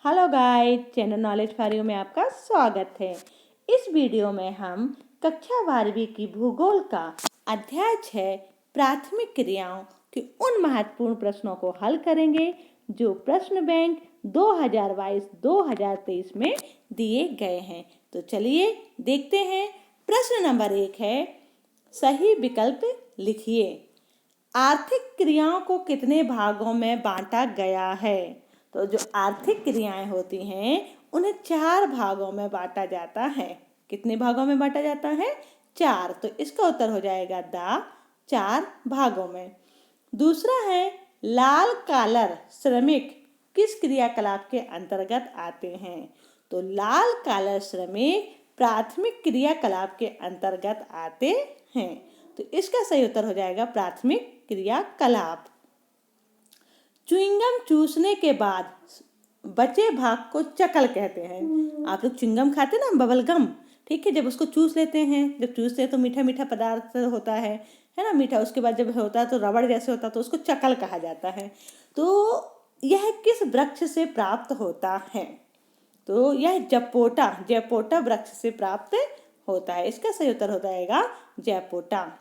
Hello guys, channel knowledge for you में आपका स्वागत है। इस वीडियो में हम कक्षा 12वीं की भूगोल का अध्याय 6 प्राथमिक क्रियाओं के उन महत्वपूर्ण प्रश्नों को हल करेंगे जो प्रश्न बैंक 2022-2023 में दिए गए हैं। तो चलिए देखते हैं। प्रश्न नंबर 1 है, सही विकल्प लिखिए। आर्थिक क्रियाओं को कितने भागों में बांटा गया है? तो जो आर्थिक क्रियाएं होती हैं उन्हें 4 भागों में बांटा जाता है। कितने भागों में बांटा जाता है? 4। तो इसका उत्तर हो जाएगा द 4 भागों में। दूसरा है, लाल कालर श्रमिक किस क्रियाकलाप के अंतर्गत आते हैं? तो लाल कालर श्रमिक प्राथमिक क्रियाकलाप के अंतर्गत आते हैं। तो इसका सही उत्तर हो जाएगा प्राथमिक क्रियाकलाप। च्युइंगम चूसने के बाद बचे भाग को चकल कहते हैं। आप लोग च्युइंगम खाते ना, बबल गम, ठीक है। जब उसको चूस लेते हैं, जब चूसते हैं तो मीठा मीठा पदार्थ होता है ना, मीठा। उसके बाद जब होता है तो रबड़ जैसे होता है, तो उसको चकल कहा जाता है। तो यह किस वृक्ष से प्राप्त होता है? तो यह जपोटा वृक्ष से प्राप्त होता है। इसका सही उत्तर हो जाएगा जपोटा।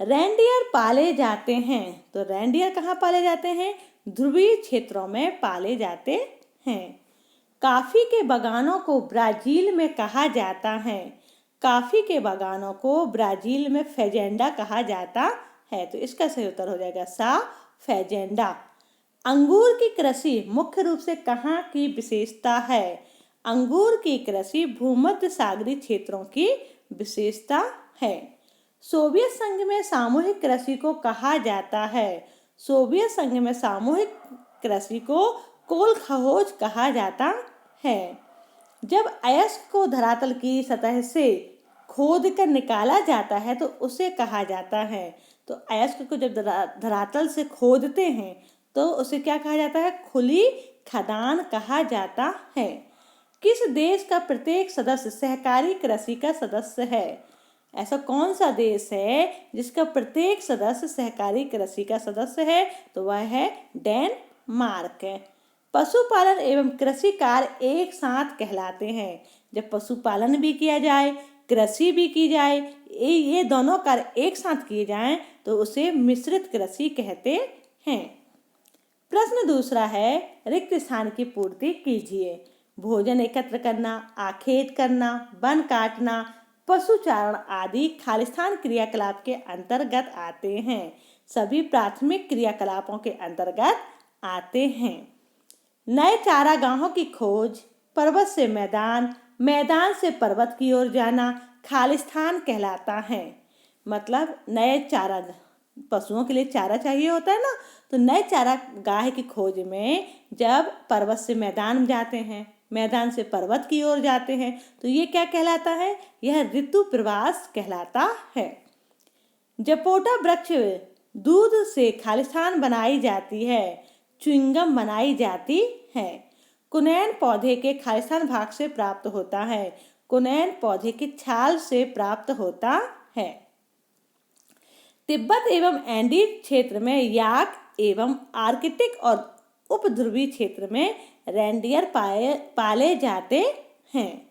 रेंडियर पाले जाते हैं। तो रेंडियर कहाँ पाले जाते हैं? ध्रुवीय क्षेत्रों में पाले जाते हैं। कॉफी के बागानों को ब्राजील में कहा जाता है। कॉफी के बागानों को ब्राजील में फेजेंडा कहा जाता है। तो इसका सही उत्तर हो जाएगा सा फेजेंडा। अंगूर की कृषि मुख्य रूप से कहाँ की विशेषता है? अंगूर की कृषि भूमध्य सागरीय क्षेत्रों की विशेषता है। सोवियत संघ में सामूहिक कृषि को कहा जाता है। सोवियत संघ में सामूहिक कृषि को कोलखहोज कहा जाता है। जब अयस्क को धरातल की सतह से खोद कर निकाला जाता है तो उसे कहा जाता है। तो अयस्क को जब धरातल से खोदते हैं तो उसे क्या कहा जाता है? खुली खदान कहा जाता है। किस देश का प्रत्येक सदस्य सहकारी कृषि का सदस्य है? ऐसा कौन सा देश है जिसका प्रत्येक सदस्य सहकारी कृषि का सदस्य है? तो वह है डेनमार्क। पशुपालन एवं कृषि कार्य एक साथ कहलाते हैं। जब पशुपालन भी किया जाए, कृषि भी की जाए, ये दोनों कार्य एक साथ किए जाएं तो उसे मिश्रित कृषि कहते हैं। प्रश्न दूसरा है, रिक्त स्थान की पूर्ति कीजिए। भोजन एकत्र करना, आखेट करना, वन काटना, पशुचारण आदि खालिस्तान क्रियाकलाप के अंतर्गत आते हैं। सभी प्राथमिक क्रियाकलापों के अंतर्गत आते हैं। नए चारागाहों की खोज, पर्वत से मैदान, मैदान से पर्वत की ओर जाना खालिस्तान कहलाता है। मतलब नए चारा, पशुओं के लिए चारा चाहिए होता है ना, तो नए चारागाह की खोज में जब पर्वत से मैदान जाते हैं, मैदान से पर्वत की ओर जाते हैं, तो ये क्या कहलाता है? यह ऋतु प्रवास कहलाता है। जपोटा वृक्ष दूध से खालिस्तान बनाई जाती है, च्युइंगम बनाई जाती है। कुनैन पौधे के खालिस्तान भाग से प्राप्त होता है। कुनैन पौधे की छाल से प्राप्त होता है। तिब्बत एवं एंडीज क्षेत्र में याक एवं आर्कटिक और उपध्रुवीय क्षेत्र में रेंडियर पाले जाते हैं।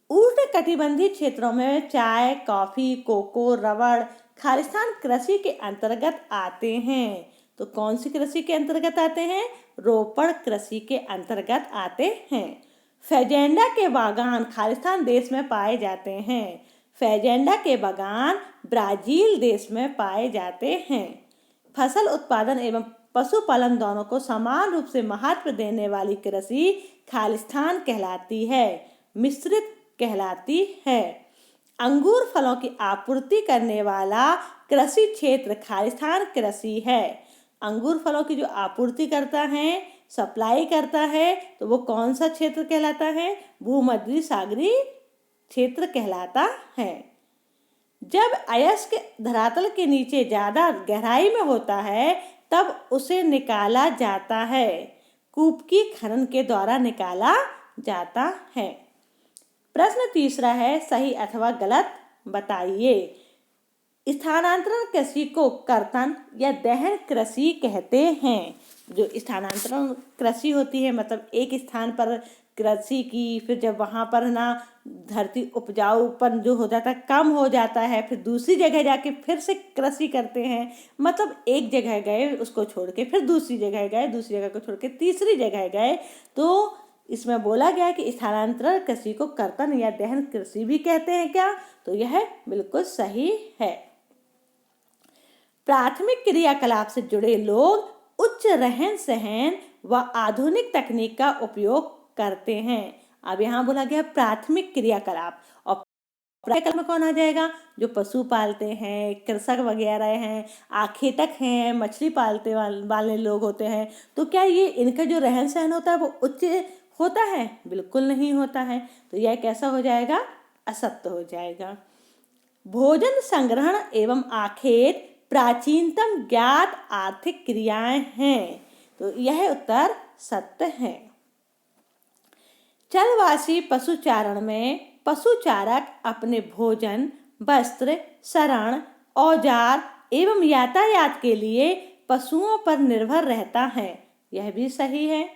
उष्णकटिबंधीय क्षेत्रों में चाय, कॉफी, कोको, रबड़ खालिस्तान कृषि के अंतर्गत आते हैं। तो कौन सी कृषि के अंतर्गत आते हैं? रोपड़ कृषि के अंतर्गत आते हैं। फेजेंडा के बागान खालिस्तान देश में पाए जाते हैं। फेजेंडा के बागान ब्राजील देश में पाए जाते हैं। फसल उत्पादन एवं पशुपालन दोनों को समान रूप से महत्व देने वाली कृषि खालिस्तान कहलाती है, मिश्रित कहलाती है। अंगूर फलों की आपूर्ति करने वाला कृषि क्षेत्र खालिस्तान कृषि है। अंगूर फलों की जो आपूर्ति करता है, सप्लाई करता है, तो वो कौन सा क्षेत्र कहलाता है? भूमध्य सागरीय क्षेत्र कहलाता है। जब अयस्क धरातल के नीचे ज्यादा गहराई में होता है तब उसे निकाला जाता है। कूप की खनन के द्वारा निकाला जाता है। प्रश्न तीसरा है, सही अथवा गलत बताइए। स्थानांतरण कृषि को कर्तन या दहन कृषि कहते हैं। जो स्थानांतरण कृषि होती है मतलब एक स्थान पर कृषि की, फिर जब वहाँ पर ना धरती उपजाऊपन जो हो जाता है कम हो जाता है, फिर दूसरी जगह जाके फिर से कृषि करते हैं। मतलब एक जगह गए उसको छोड़ के फिर दूसरी जगह गए, दूसरी जगह को छोड़ के तीसरी जगह गए। तो इसमें बोला गया कि स्थानांतरण कृषि को कर्तन या दहन कृषि भी कहते हैं क्या? तो यह बिल्कुल सही है। प्राथमिक क्रियाकलाप से जुड़े लोग उच्च रहन सहन व आधुनिक तकनीक का उपयोग करते हैं। अब यहाँ बोला गया प्राथमिक क्रियाकलाप, और क्रियाकलाप में कौन आ जाएगा? जो पशु पालते हैं, कृषक वगैरह हैं, आखेटक हैं, मछली पालते वाले लोग होते हैं। तो क्या ये इनका जो रहन सहन होता है वो उच्च होता है? बिल्कुल नहीं होता है। तो यह कैसा हो जाएगा? असत्य हो जाएगा। भोजन संग्रहण एवं आखेट प्राचीनतम ज्ञात आर्थिक क्रियाएं हैं। तो यह उत्तर सत्य है। चलवासी पशुचारण में पशुचारक अपने भोजन, वस्त्र, शरण, औजार एवं यातायात के लिए पशुओं पर निर्भर रहता है। यह भी सही है।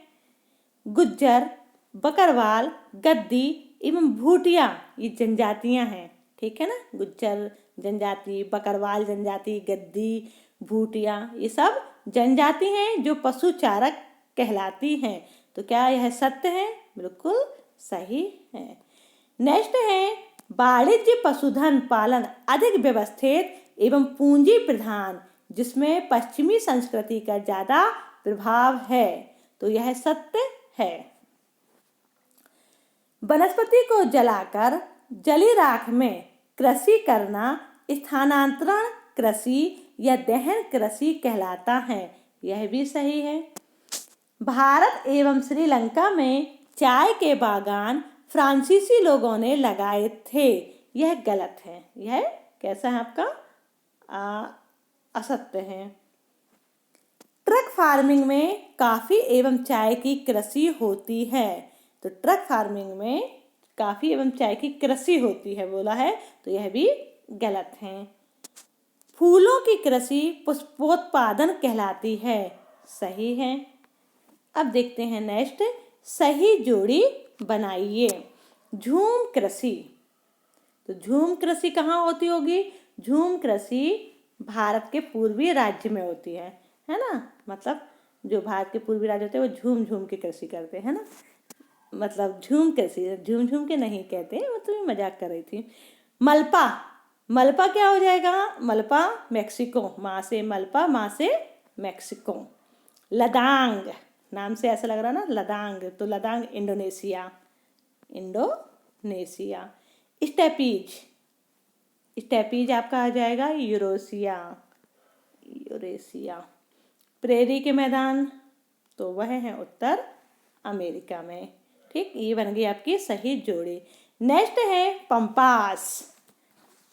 गुज्जर, बकरवाल, गद्दी एवं भूटिया ये जनजातियां हैं। ठीक है ना? गुज्जर जनजाति, बकरवाल जनजाति, गद्दी, भूटिया ये सब जनजाति हैं जो पशुचारक कहलाती हैं। तो क्या यह सत्य है? बिल्कुल सही है। नेक्स्ट है वाणिज्य पशुधन पालन अधिक व्यवस्थित एवं पूंजी प्रधान, जिसमें पश्चिमी संस्कृति का ज्यादा प्रभाव है। तो यह सत्य है। वनस्पति को जलाकर जली राख में कृषि करना स्थानांतरण कृषि या दहन कृषि कहलाता है। यह भी सही है। भारत एवं श्रीलंका में चाय के बागान फ्रांसीसी लोगों ने लगाए थे। यह गलत है। यह कैसा है आपका? असत्य है। ट्रक फार्मिंग में काफी एवं चाय की कृषि होती है। तो ट्रक फार्मिंग में काफी एवं चाय की कृषि होती है बोला है, तो यह भी गलत है। फूलों की कृषि पुष्पोत्पादन कहलाती है। सही है। अब देखते हैं नेक्स्ट, सही जोड़ी बनाइए। झूम कृषि, तो झूम कृषि कहाँ होती होगी? झूम कृषि भारत के पूर्वी राज्य में होती है ना? मतलब जो भारत के पूर्वी राज्य होते हैं वो झूम झूम के कृषि करते हैं ना। मतलब झूम कृषि, झूम झूम के नहीं कहते, मतलब मजाक कर रही थी। मल्पा, मल्पा क्या हो जाएगा? मल्पा मैक्सिको, माँ से मल्पा, माँ से मैक्सिको। लदांग, नाम से ऐसा लग रहा ना लदांग, तो ladang Indonesia, Indonesia. Steppes, steppes आपका आ जाएगा यूरेशिया, यूरेशिया। प्रेरी के मैदान, तो वह है उत्तर अमेरिका में। ठीक, ये बन गई आपकी सही जोड़ी। नेक्स्ट है पंपास।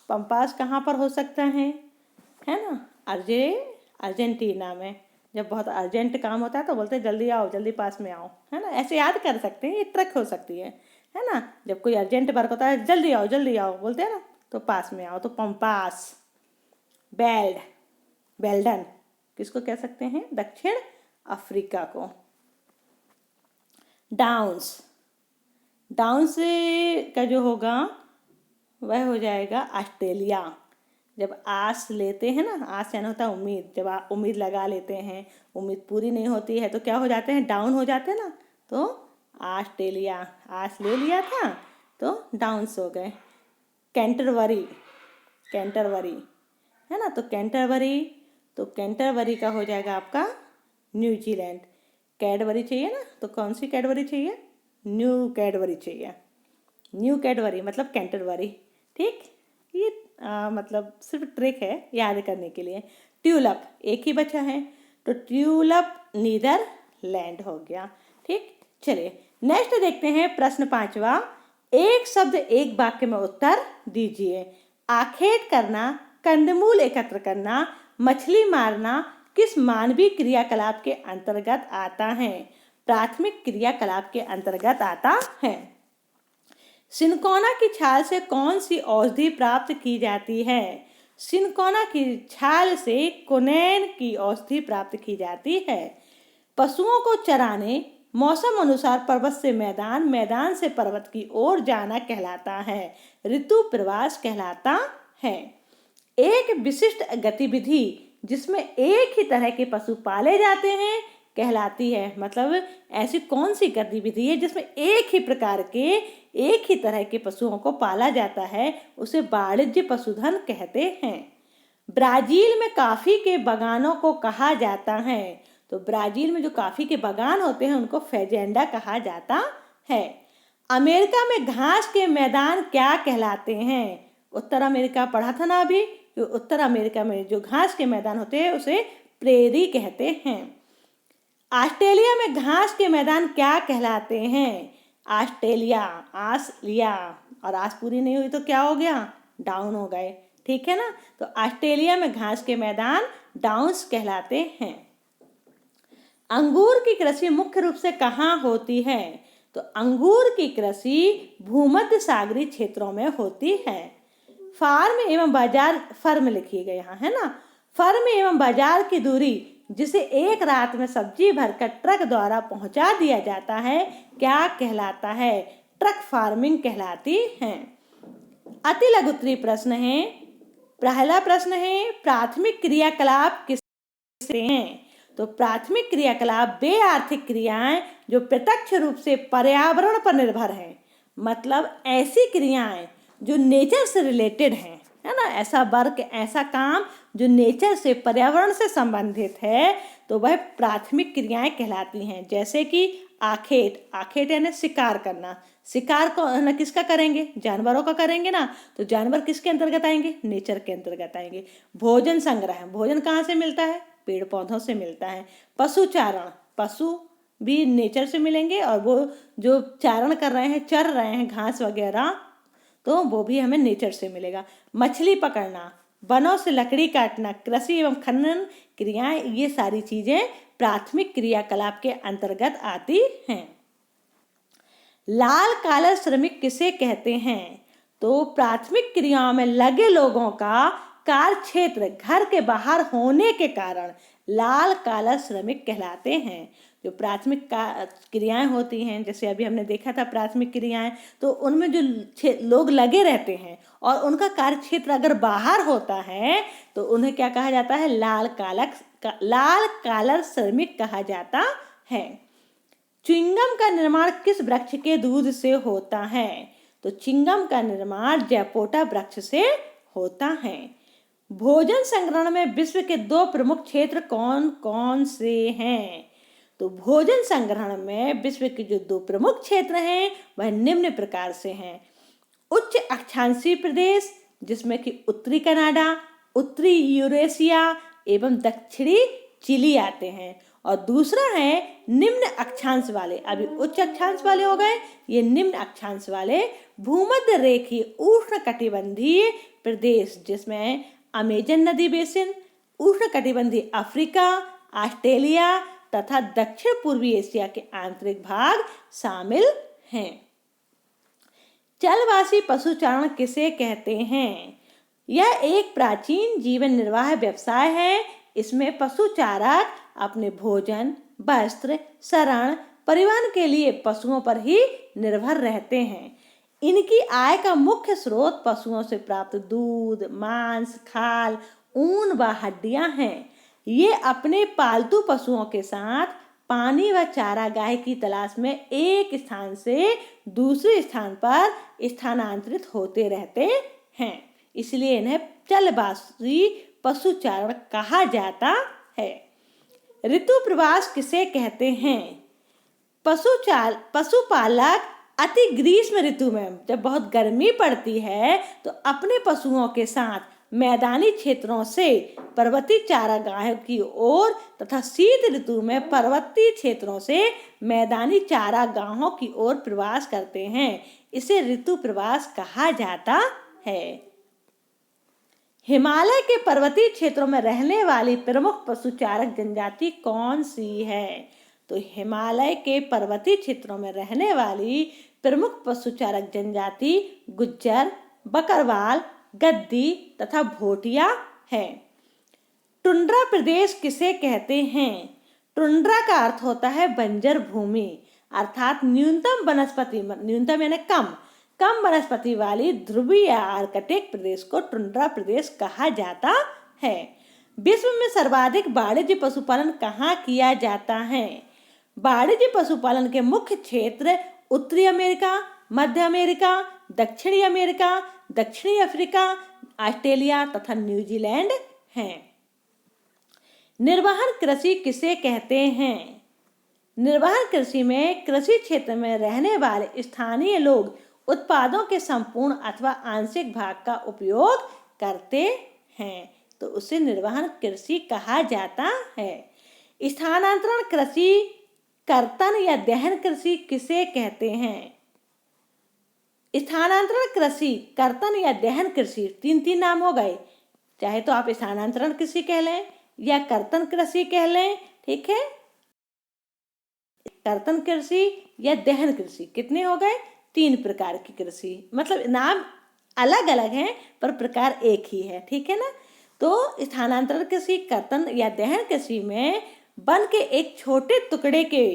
पंपास कहाँ पर हो सकता है ना? अर्जेंटीना में। जब बहुत अर्जेंट काम होता है तो बोलते हैं जल्दी आओ, जल्दी पास में आओ, है ना? ऐसे याद कर सकते हैं, ये ट्रिक हो सकती है ना? जब कोई अर्जेंट वर्क होता है जल्दी आओ बोलते हैं ना, तो पास में आओ। तो पंपास। बेल्डन किसको कह सकते हैं? दक्षिण अफ्रीका को। डाउन्स, डाउन्स का जो होगा वह हो जाएगा ऑस्ट्रेलिया। जब आस लेते हैं ना, आस यानी होता है उम्मीद, जब आप उम्मीद लगा लेते हैं, उम्मीद पूरी नहीं होती है तो क्या हो जाते हैं? डाउन हो जाते हैं ना। तो ऑस्ट्रेलिया, आस ले लिया था तो डाउन्स हो गए। कैंटरबरी, कैंटरबरी है ना, तो कैंटरबरी का हो जाएगा आपका न्यूजीलैंड। कैडबरी चाहिए ना, तो कौन सी कैडबरी चाहिए? न्यू कैडबरी चाहिए। न्यू कैडबरी मतलब कैंटरबरी। ठीक, ये मतलब सिर्फ ट्रिक है याद करने के लिए। ट्यूलिप एक ही बचा है, तो ट्यूलिप नीदरलैंड हो गया। ठीक, चलिए नेक्स्ट देखते हैं प्रश्न 5वां। एक शब्द एक वाक्य में उत्तर दीजिए। आखेट करना, कंदमूल एकत्र करना, मछली मारना किस मानवीय क्रियाकलाप के अंतर्गत आता है? प्राथमिक क्रियाकलाप के अंतर्गत आता है। सिनकोना की छाल से कौन सी औषधि प्राप्त की जाती है? सिनकोना की छाल से कोनेन की औषधि प्राप्त की जाती है। पशुओं को चराने मौसम अनुसार पर्वत से मैदान, मैदान से पर्वत की ओर जाना कहलाता है, ऋतु प्रवास कहलाता है। एक विशिष्ट गतिविधि जिसमें एक ही तरह के पशु पाले जाते हैं कहलाती है। मतलब ऐसी कौन सी गतिविधि है जिसमें एक ही प्रकार के, एक ही तरह के पशुओं को पाला जाता है, उसे वाणिज्य पशुधन कहते हैं। ब्राजील में कॉफी के बागानों को कहा जाता है। तो ब्राजील में जो कॉफी के बागान होते हैं उनको फेजेंडा कहा जाता है। अमेरिका में घास के मैदान क्या कहलाते हैं? उत्तर अमेरिका पढ़ा था ना अभी, उत्तर अमेरिका में जो घास के मैदान होते हैं उसे प्रेरी कहते हैं। ऑस्ट्रेलिया में घास के मैदान क्या कहलाते हैं? ऑस्ट्रेलिया, आस लिया और आस पूरी नहीं हुई तो क्या हो गया? डाउन हो गए, ठीक है ना। तो ऑस्ट्रेलिया में घास के मैदान डाउन्स कहलाते हैं। अंगूर की कृषि मुख्य रूप से कहाँ होती है? तो अंगूर की कृषि भूमध्य सागरीय क्षेत्रों में होती है। फार्म एवं बाजार, फर्म लिखिए गए यहाँ, है ना। फर्म एवं बाजार की दूरी जिसे एक रात में सब्जी भरकर ट्रक द्वारा पहुंचा दिया जाता है क्या कहलाता है? ट्रक फार्मिंग कहलाती है। अति लघु उत्तरीय प्रश्न है। पहला प्रश्न है, प्राथमिक क्रियाकलाप किससे हैं? तो प्राथमिक क्रियाकलाप वे आर्थिक क्रियाएं जो प्रत्यक्ष रूप से पर्यावरण पर निर्भर हैं। मतलब ऐसी क्रियाएं जो नेचर से रिलेटेड हैं, है ना। ऐसा वर्क, ऐसा काम जो नेचर से, पर्यावरण से संबंधित है, तो वह प्राथमिक क्रियाएं कहलाती हैं। जैसे कि आखेट, आखेट यानी शिकार करना। शिकार को न किसका करेंगे? जानवरों का करेंगे ना। तो जानवर किसके अंतर्गत आएंगे? नेचर के अंतर्गत आएंगे। भोजन संग्रह, भोजन कहाँ से मिलता है? पेड़ पौधों से मिलता है। पशुचारण, पशु भी नेचर से मिलेंगे और वो जो चारण कर रहे हैं, चर रहे हैं घास वगैरह, तो वो भी हमें नेचर से मिलेगा। मछली पकड़ना, वनों से लकड़ी काटना, कृषि एवं खनन क्रियाएं, ये सारी चीजें प्राथमिक क्रियाकलाप के अंतर्गत आती हैं। लाल कॉलर श्रमिक किसे कहते हैं? तो प्राथमिक क्रियाओं में लगे लोगों का कार्य क्षेत्र घर के बाहर होने के कारण लाल कॉलर श्रमिक कहलाते हैं। जो प्राथमिक क्रियाएं होती हैं, जैसे अभी हमने देखा था प्राथमिक क्रियाएं, तो उनमें जो लोग लगे रहते हैं और उनका कार्य क्षेत्र अगर बाहर होता है तो उन्हें क्या कहा जाता है? लाल कॉलर श्रमिक कहा जाता है। च्युइंगम का निर्माण किस वृक्ष के दूध से होता है? तो च्युइंगम का निर्माण जैपोटा वृक्ष से होता है। भोजन संग्रहण में विश्व के 2 प्रमुख क्षेत्र कौन कौन से हैं? तो भोजन संग्रहण में विश्व के जो 2 प्रमुख क्षेत्र हैं वह निम्न प्रकार से हैं। उच्च अक्षांशीय प्रदेश जिसमें कि उत्तरी कनाडा, उत्तरी यूरेशिया एवं दक्षिणी चिली आते हैं। और दूसरा है निम्न अक्षांश वाले, अभी उच्च अक्षांश वाले हो गए, ये निम्न अक्षांश वाले भूमध्य रेखीय उष्णकटिबंधीय प्रदेश जिसमें अमेजन नदी बेसिन, उष्णकटिबंधीय अफ्रीका, ऑस्ट्रेलिया तथा दक्षिण पूर्वी एशिया के आंतरिक भाग शामिल हैं। जलवासी पशुचारण किसे कहते हैं? यह एक प्राचीन जीवन निर्वाह व्यवसाय है। इसमें पशुचारक अपने भोजन, वस्त्र, शरण, परिवहन के लिए पशुओं पर ही निर्भर रहते हैं। इनकी आय का मुख्य स्रोत पशुओं से प्राप्त दूध, मांस, खाल, ऊन व हड्डियां हैं। ये अपने पालतू पशुओं के साथ पानी व चारागाह की तलाश में एक स्थान से दूसरे स्थान पर स्थानांतरित होते रहते हैं। इसलिए इन्हें जलवासी पशुचारण कहा जाता है। ऋतु प्रवास किसे कहते हैं? पशुपालक अति ग्रीष्म ऋतु में जब बहुत गर्मी पड़ती है तो अपने पशुओं के साथ मैदानी क्षेत्रों से पर्वतीय चारागाह की ओर तथा शीत ऋतु में पर्वतीय क्षेत्रों से मैदानी चारागाहों की ओर प्रवास करते हैं। इसे ऋतु प्रवास कहा जाता है। हिमालय के पर्वतीय क्षेत्रों में रहने वाली प्रमुख पशुचारक जनजाति कौन सी है? तो हिमालय के पर्वतीय क्षेत्रों में रहने वाली प्रमुख पशुचारक जनजाति गुज्जर, बकरवाल, गद्दी तथा भोटिया है। टुंड्रा प्रदेश किसे कहते हैं? टुंड्रा का अर्थ होता है बंजर भूमि, अर्थात न्यूनतम यानी कम वनस्पति वाली ध्रुवीय या आर्कटिक प्रदेश को टुंड्रा प्रदेश कहा जाता है। विश्व में सर्वाधिक वाणिज्य पशुपालन कहाँ किया जाता है? वाणिज्य पशुपालन के मुख्य क्षेत्र उत्तरी अमेरिका, मध्य अमेरिका, दक्षिणी अमेरिका, दक्षिणी अफ्रीका, ऑस्ट्रेलिया तथा न्यूजीलैंड हैं। निर्वहन कृषि किसे कहते हैं? निर्वहन कृषि में कृषि क्षेत्र में रहने वाले स्थानीय लोग उत्पादों के संपूर्ण अथवा आंशिक भाग का उपयोग करते हैं, तो उसे निर्वहन कृषि कहा जाता है। स्थानांतरण कृषि, कर्तन या दहन कृषि किसे कहते हैं? स्थानांतरण कृषि, कर्तन या दहन कृषि, तीन नाम हो गए। चाहे तो आप स्थानांतरण कृषि कह लें या कर्तन कृषि कह लें, ठीक है। कर्तन कृषि या दहन कृषि कितने हो गए? 3 प्रकार की कृषि, मतलब नाम अलग अलग हैं पर प्रकार एक ही है, ठीक है ना। तो स्थानांतरण कृषि, कर्तन या दहन कृषि में वन के एक छोटे टुकड़े के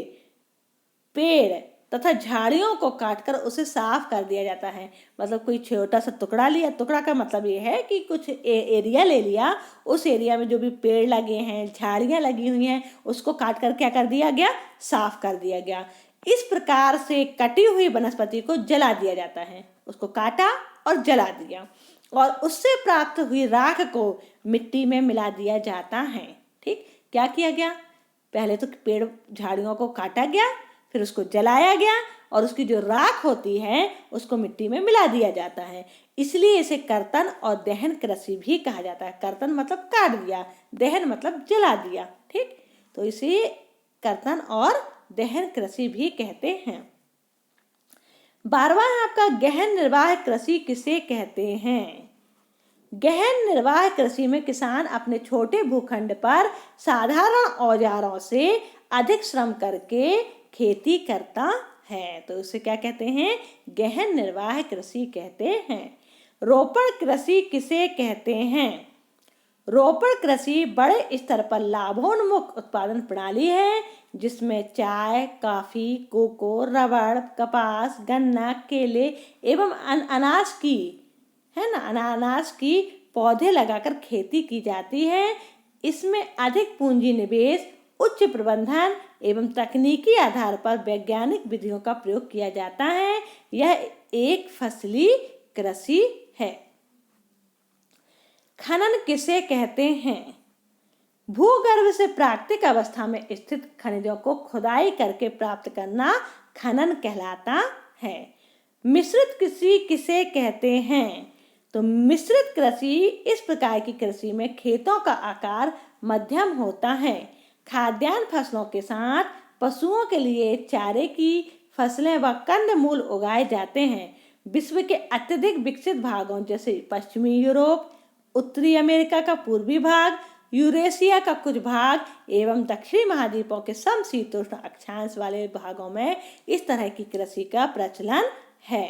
पेड़ तथा झाड़ियों को काटकर उसे साफ कर दिया जाता है। मतलब कोई छोटा सा टुकड़ा लिया, टुकड़ा का मतलब ये है कि कुछ एरिया ले लिया, उस एरिया में जो भी पेड़ लगे हैं, झाड़ियाँ लगी हुई हैं, उसको काट कर क्या कर दिया गया? साफ कर दिया गया। इस प्रकार से कटी हुई वनस्पति को जला दिया जाता है। उसको काटा और जला दिया और उससे प्राप्त हुई राख को मिट्टी में मिला दिया जाता है। ठीक, क्या किया गया? पहले तो पेड़ झाड़ियों को काटा गया, फिर उसको जलाया गया और उसकी जो राख होती है उसको मिट्टी में मिला दिया जाता है। इसलिए इसे कर्तन और दहन कृषि भी कहा जाता है। कर्तन मतलब काट दिया, दहन मतलब जला दिया। ठीक, तो इसे कर्तन और दहन कृषि भी कहते हैं। 12वां है आपका गहन निर्वाह कृषि किसे कहते हैं? गहन निर्वाह कृषि में किसान अपने छोटे भूखंड पर साधारण औजारों से अधिक श्रम करके खेती करता है, तो उसे क्या कहते हैं? गहन निर्वाह कृषि कहते हैं। रोपण कृषि किसे कहते हैं? रोपण कृषि बड़े स्तर पर लाभोन्मुख उत्पादन प्रणाली है जिसमें चाय, कॉफी, कोको, रबड़, कपास, गन्ना, केले एवं अनाज की पौधे लगाकर खेती की जाती है। इसमें अधिक पूंजी निवेश, उच्च प्रबंधन एवं तकनीकी आधार पर वैज्ञानिक विधियों का प्रयोग किया जाता है। यह एक फसली कृषि है। खनन किसे कहते हैं? भूगर्भ से प्राकृतिक अवस्था में स्थित खनिजों को खुदाई करके प्राप्त करना खनन कहलाता है। मिश्रित कृषि किसे कहते हैं? तो मिश्रित कृषि इस प्रकार की कृषि में खेतों का आकार मध्यम होता है। खाद्यान्न फसलों के साथ पशुओं के लिए चारे की फसलें व कंदमूल उगाए जाते हैं। विश्व के अत्यधिक विकसित भागों जैसे पश्चिमी यूरोप, उत्तरी अमेरिका का पूर्वी भाग, यूरेशिया का कुछ भाग एवं दक्षिणी महाद्वीपों के समशीतोष्ण अक्षांश वाले भागों में इस तरह की कृषि का प्रचलन है।